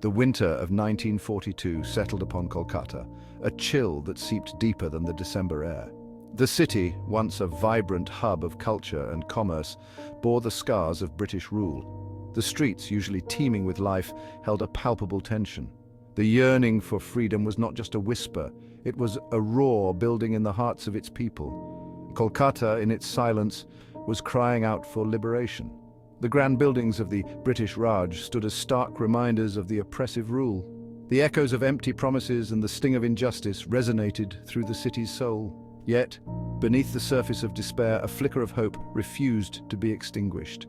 The winter of 1942 settled upon Kolkata, a chill that seeped deeper than the December air. The city, once a vibrant hub of culture and commerce, bore the scars of British rule. The streets, usually teeming with life, held a palpable tension. The yearning for freedom was not just a whisper, it was a roar building in the hearts of its people. Kolkata, in its silence, was crying out for liberation. The grand buildings of the British Raj stood as stark reminders of the oppressive rule. The echoes of empty promises and the sting of injustice resonated through the city's soul. Yet, beneath the surface of despair, a flicker of hope refused to be extinguished.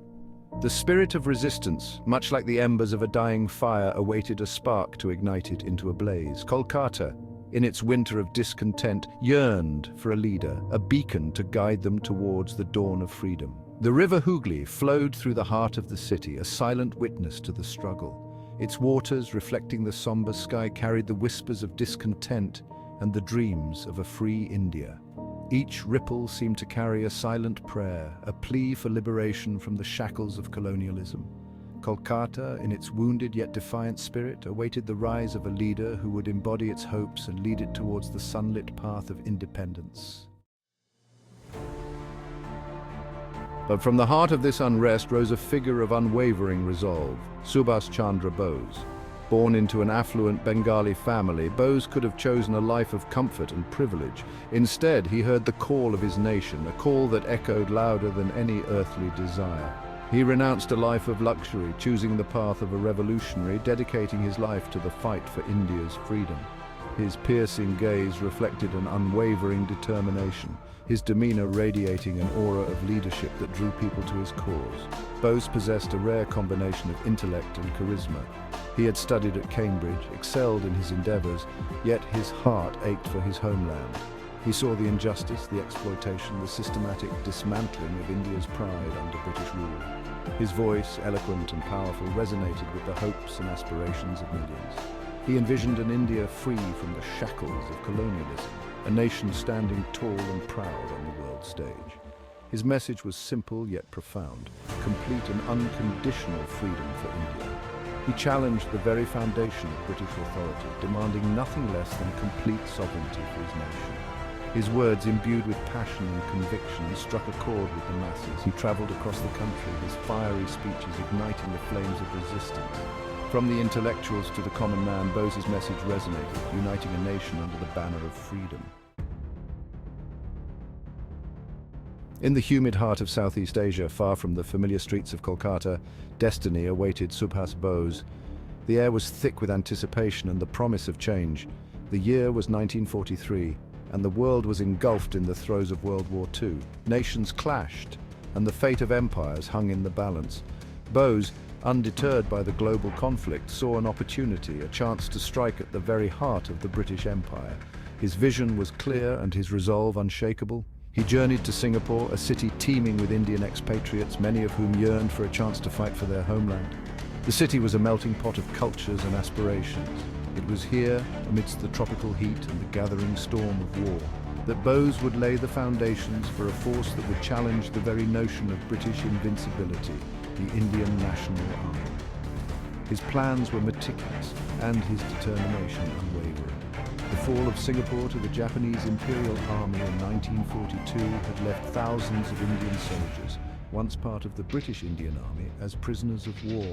The spirit of resistance, much like the embers of a dying fire, awaited a spark to ignite it into a blaze. Kolkata, in its winter of discontent, yearned for a leader, a beacon to guide them towards the dawn of freedom. The river Hooghly flowed through the heart of the city, a silent witness to the struggle. Its waters, reflecting the somber sky, carried the whispers of discontent and the dreams of a free India. Each ripple seemed to carry a silent prayer, a plea for liberation from the shackles of colonialism. Kolkata, in its wounded yet defiant spirit, awaited the rise of a leader who would embody its hopes and lead it towards the sunlit path of independence. But from the heart of this unrest rose a figure of unwavering resolve, Subhas Chandra Bose. Born into an affluent Bengali family, Bose could have chosen a life of comfort and privilege. Instead, he heard the call of his nation, a call that echoed louder than any earthly desire. He renounced a life of luxury, choosing the path of a revolutionary, dedicating his life to the fight for India's freedom. His piercing gaze reflected an unwavering determination, his demeanor radiating an aura of leadership that drew people to his cause. Bose possessed a rare combination of intellect and charisma. He had studied at Cambridge, excelled in his endeavors, yet his heart ached for his homeland. He saw the injustice, the exploitation, the systematic dismantling of India's pride under British rule. His voice, eloquent and powerful, resonated with the hopes and aspirations of millions. He envisioned an India free from the shackles of colonialism, a nation standing tall and proud on the world stage. His message was simple yet profound, complete and unconditional freedom for India. He challenged the very foundation of British authority, demanding nothing less than complete sovereignty for his nation. His words, imbued with passion and conviction, struck a chord with the masses. He traveled across the country, his fiery speeches igniting the flames of resistance. From the intellectuals to the common man, Bose's message resonated, uniting a nation under the banner of freedom. In the humid heart of Southeast Asia, far from the familiar streets of Kolkata, destiny awaited Subhas Bose. The air was thick with anticipation and the promise of change. The year was 1943, and the world was engulfed in the throes of World War II. Nations clashed, and the fate of empires hung in the balance. Bose, undeterred by the global conflict, saw an opportunity, a chance to strike at the very heart of the British Empire. His vision was clear and his resolve unshakable. He journeyed to Singapore, a city teeming with Indian expatriates, many of whom yearned for a chance to fight for their homeland. The city was a melting pot of cultures and aspirations. It was here, amidst the tropical heat and the gathering storm of war, that Bose would lay the foundations for a force that would challenge the very notion of British invincibility, the Indian National Army. His plans were meticulous and his determination unwavering. The fall of Singapore to the Japanese Imperial Army in 1942 had left thousands of Indian soldiers, once part of the British Indian Army, as prisoners of war.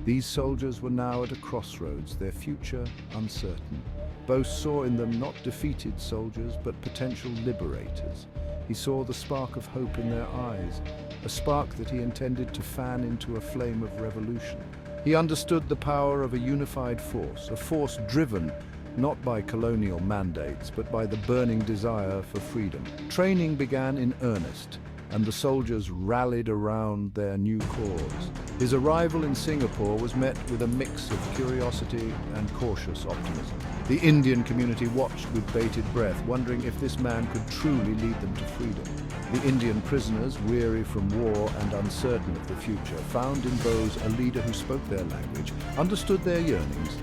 These soldiers were now at a crossroads, their future uncertain. Bose saw in them not defeated soldiers, but potential liberators. He saw the spark of hope in their eyes, a spark that he intended to fan into a flame of revolution. He understood the power of a unified force, a force driven not by colonial mandates, but by the burning desire for freedom. Training began in earnest, and the soldiers rallied around their new cause. His arrival in Singapore was met with a mix of curiosity and cautious optimism. The Indian community watched with bated breath, wondering if this man could truly lead them to freedom. The Indian prisoners, weary from war and uncertain of the future, found in Bose a leader who spoke their language, understood their yearnings,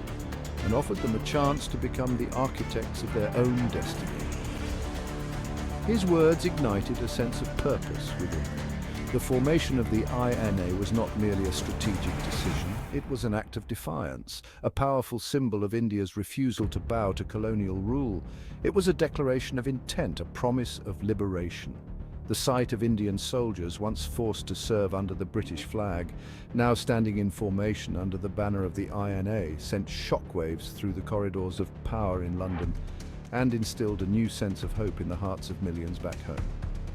and offered them a chance to become the architects of their own destiny. His words ignited a sense of purpose within them. The formation of the INA was not merely a strategic decision, it was an act of defiance, a powerful symbol of India's refusal to bow to colonial rule. It was a declaration of intent, a promise of liberation. The sight of Indian soldiers, once forced to serve under the British flag, now standing in formation under the banner of the INA, sent shockwaves through the corridors of power in London and instilled a new sense of hope in the hearts of millions back home.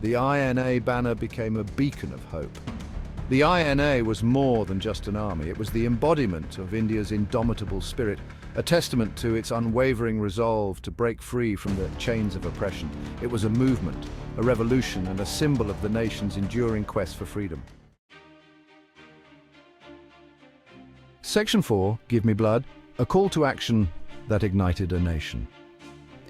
The INA banner became a beacon of hope. The INA was more than just an army, it was the embodiment of India's indomitable spirit, a testament to its unwavering resolve to break free from the chains of oppression. It was a movement, a revolution, and a symbol of the nation's enduring quest for freedom. Section 4, Give Me Blood, a call to action that ignited a nation.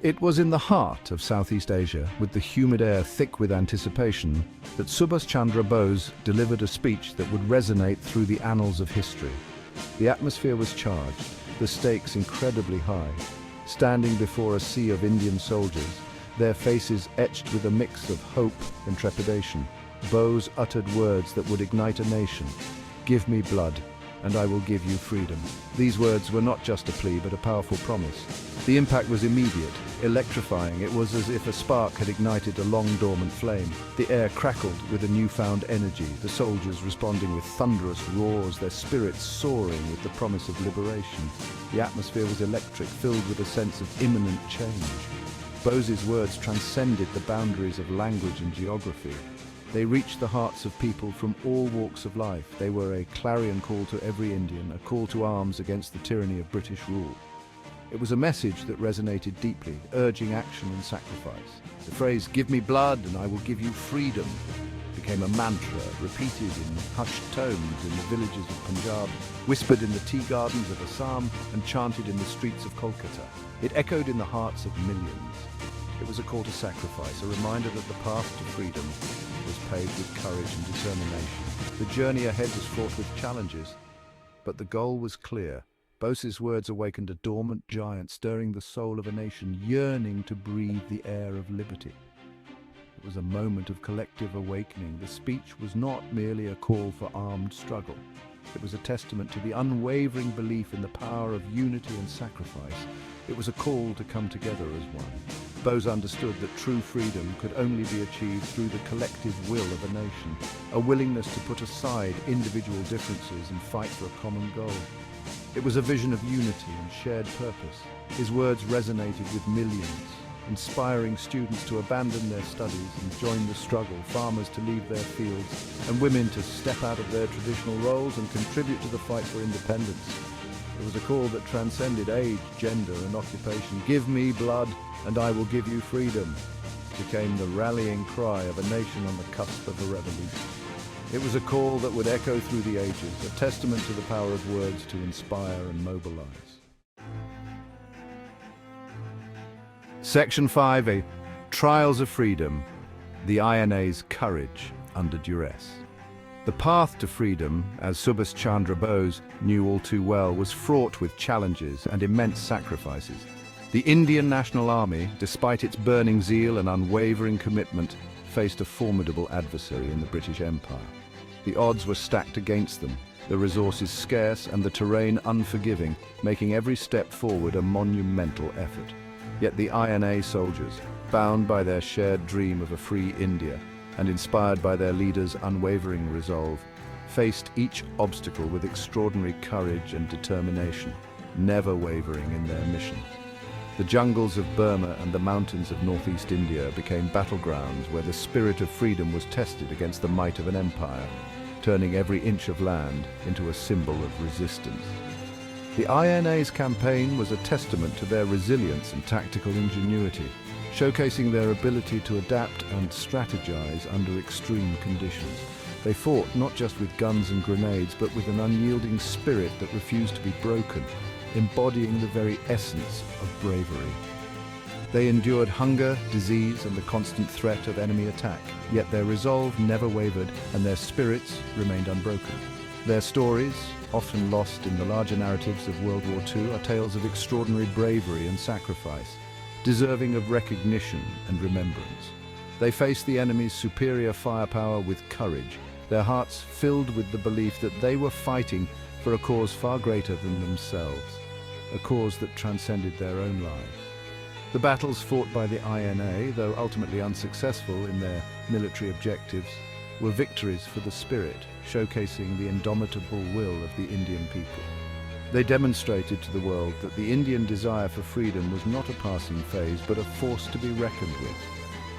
It was in the heart of Southeast Asia, with the humid air thick with anticipation, that Subhas Chandra Bose delivered a speech that would resonate through the annals of history. The atmosphere was charged, the stakes incredibly high. Standing before a sea of Indian soldiers, their faces etched with a mix of hope and trepidation, Bose uttered words that would ignite a nation. "Give me blood, and I will give you freedom." These words were not just a plea, but a powerful promise. The impact was immediate, electrifying. It was as if a spark had ignited a long-dormant flame. The air crackled with a newfound energy, the soldiers responding with thunderous roars, their spirits soaring with the promise of liberation. The atmosphere was electric, filled with a sense of imminent change. Bose's words transcended the boundaries of language and geography. They reached the hearts of people from all walks of life. They were a clarion call to every Indian, a call to arms against the tyranny of British rule. It was a message that resonated deeply, urging action and sacrifice. The phrase, "Give me blood and I will give you freedom," became a mantra, repeated in hushed tones in the villages of Punjab, whispered in the tea gardens of Assam, and chanted in the streets of Kolkata. It echoed in the hearts of millions. It was a call to sacrifice, a reminder that the path to freedom was paved with courage and determination. The journey ahead was fraught with challenges, but the goal was clear. Bose's words awakened a dormant giant, stirring the soul of a nation yearning to breathe the air of liberty. It was a moment of collective awakening. The speech was not merely a call for armed struggle. It was a testament to the unwavering belief in the power of unity and sacrifice. It was a call to come together as one. Bose understood that true freedom could only be achieved through the collective will of a nation, a willingness to put aside individual differences and fight for a common goal. It was a vision of unity and shared purpose. His words resonated with millions, inspiring students to abandon their studies and join the struggle, farmers to leave their fields, and women to step out of their traditional roles and contribute to the fight for independence. It was a call that transcended age, gender, and occupation. "Give me blood, and I will give you freedom," became the rallying cry of a nation on the cusp of a revolution. It was a call that would echo through the ages, a testament to the power of words to inspire and mobilize. Section 5A, Trials of Freedom, the INA's courage under duress. The path to freedom, as Subhas Chandra Bose knew all too well, was fraught with challenges and immense sacrifices. The Indian National Army, despite its burning zeal and unwavering commitment, faced a formidable adversary in the British Empire. The odds were stacked against them, the resources scarce and the terrain unforgiving, making every step forward a monumental effort. Yet the INA soldiers, bound by their shared dream of a free India and inspired by their leaders' unwavering resolve, faced each obstacle with extraordinary courage and determination, never wavering in their mission. The jungles of Burma and the mountains of northeast India became battlegrounds where the spirit of freedom was tested against the might of an empire, turning every inch of land into a symbol of resistance. The INA's campaign was a testament to their resilience and tactical ingenuity, showcasing their ability to adapt and strategize under extreme conditions. They fought not just with guns and grenades, but with an unyielding spirit that refused to be broken, embodying the very essence of bravery. They endured hunger, disease, and the constant threat of enemy attack, yet their resolve never wavered and their spirits remained unbroken. Their stories, often lost in the larger narratives of World War II, are tales of extraordinary bravery and sacrifice, deserving of recognition and remembrance. They faced the enemy's superior firepower with courage, their hearts filled with the belief that they were fighting for a cause far greater than themselves, a cause that transcended their own lives. The battles fought by the INA, though ultimately unsuccessful in their military objectives, were victories for the spirit, showcasing the indomitable will of the Indian people. They demonstrated to the world that the Indian desire for freedom was not a passing phase, but a force to be reckoned with,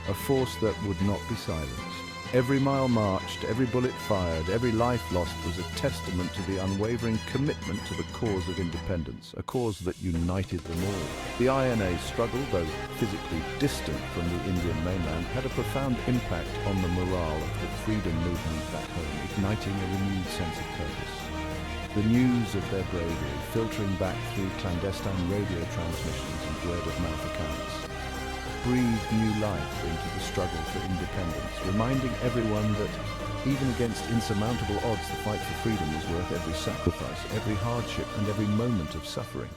a force that would not be silenced. Every mile marched, every bullet fired, every life lost was a testament to the unwavering commitment to the cause of independence, a cause that united them all. The INA struggle, though physically distant from the Indian mainland, had a profound impact on the morale of the freedom movement back home, igniting a renewed sense of purpose. The news of their bravery, filtering back through clandestine radio transmissions and word-of-mouth accounts, breathed new life into the struggle for independence, reminding everyone that even against insurmountable odds, the fight for freedom was worth every sacrifice, every hardship, and every moment of suffering.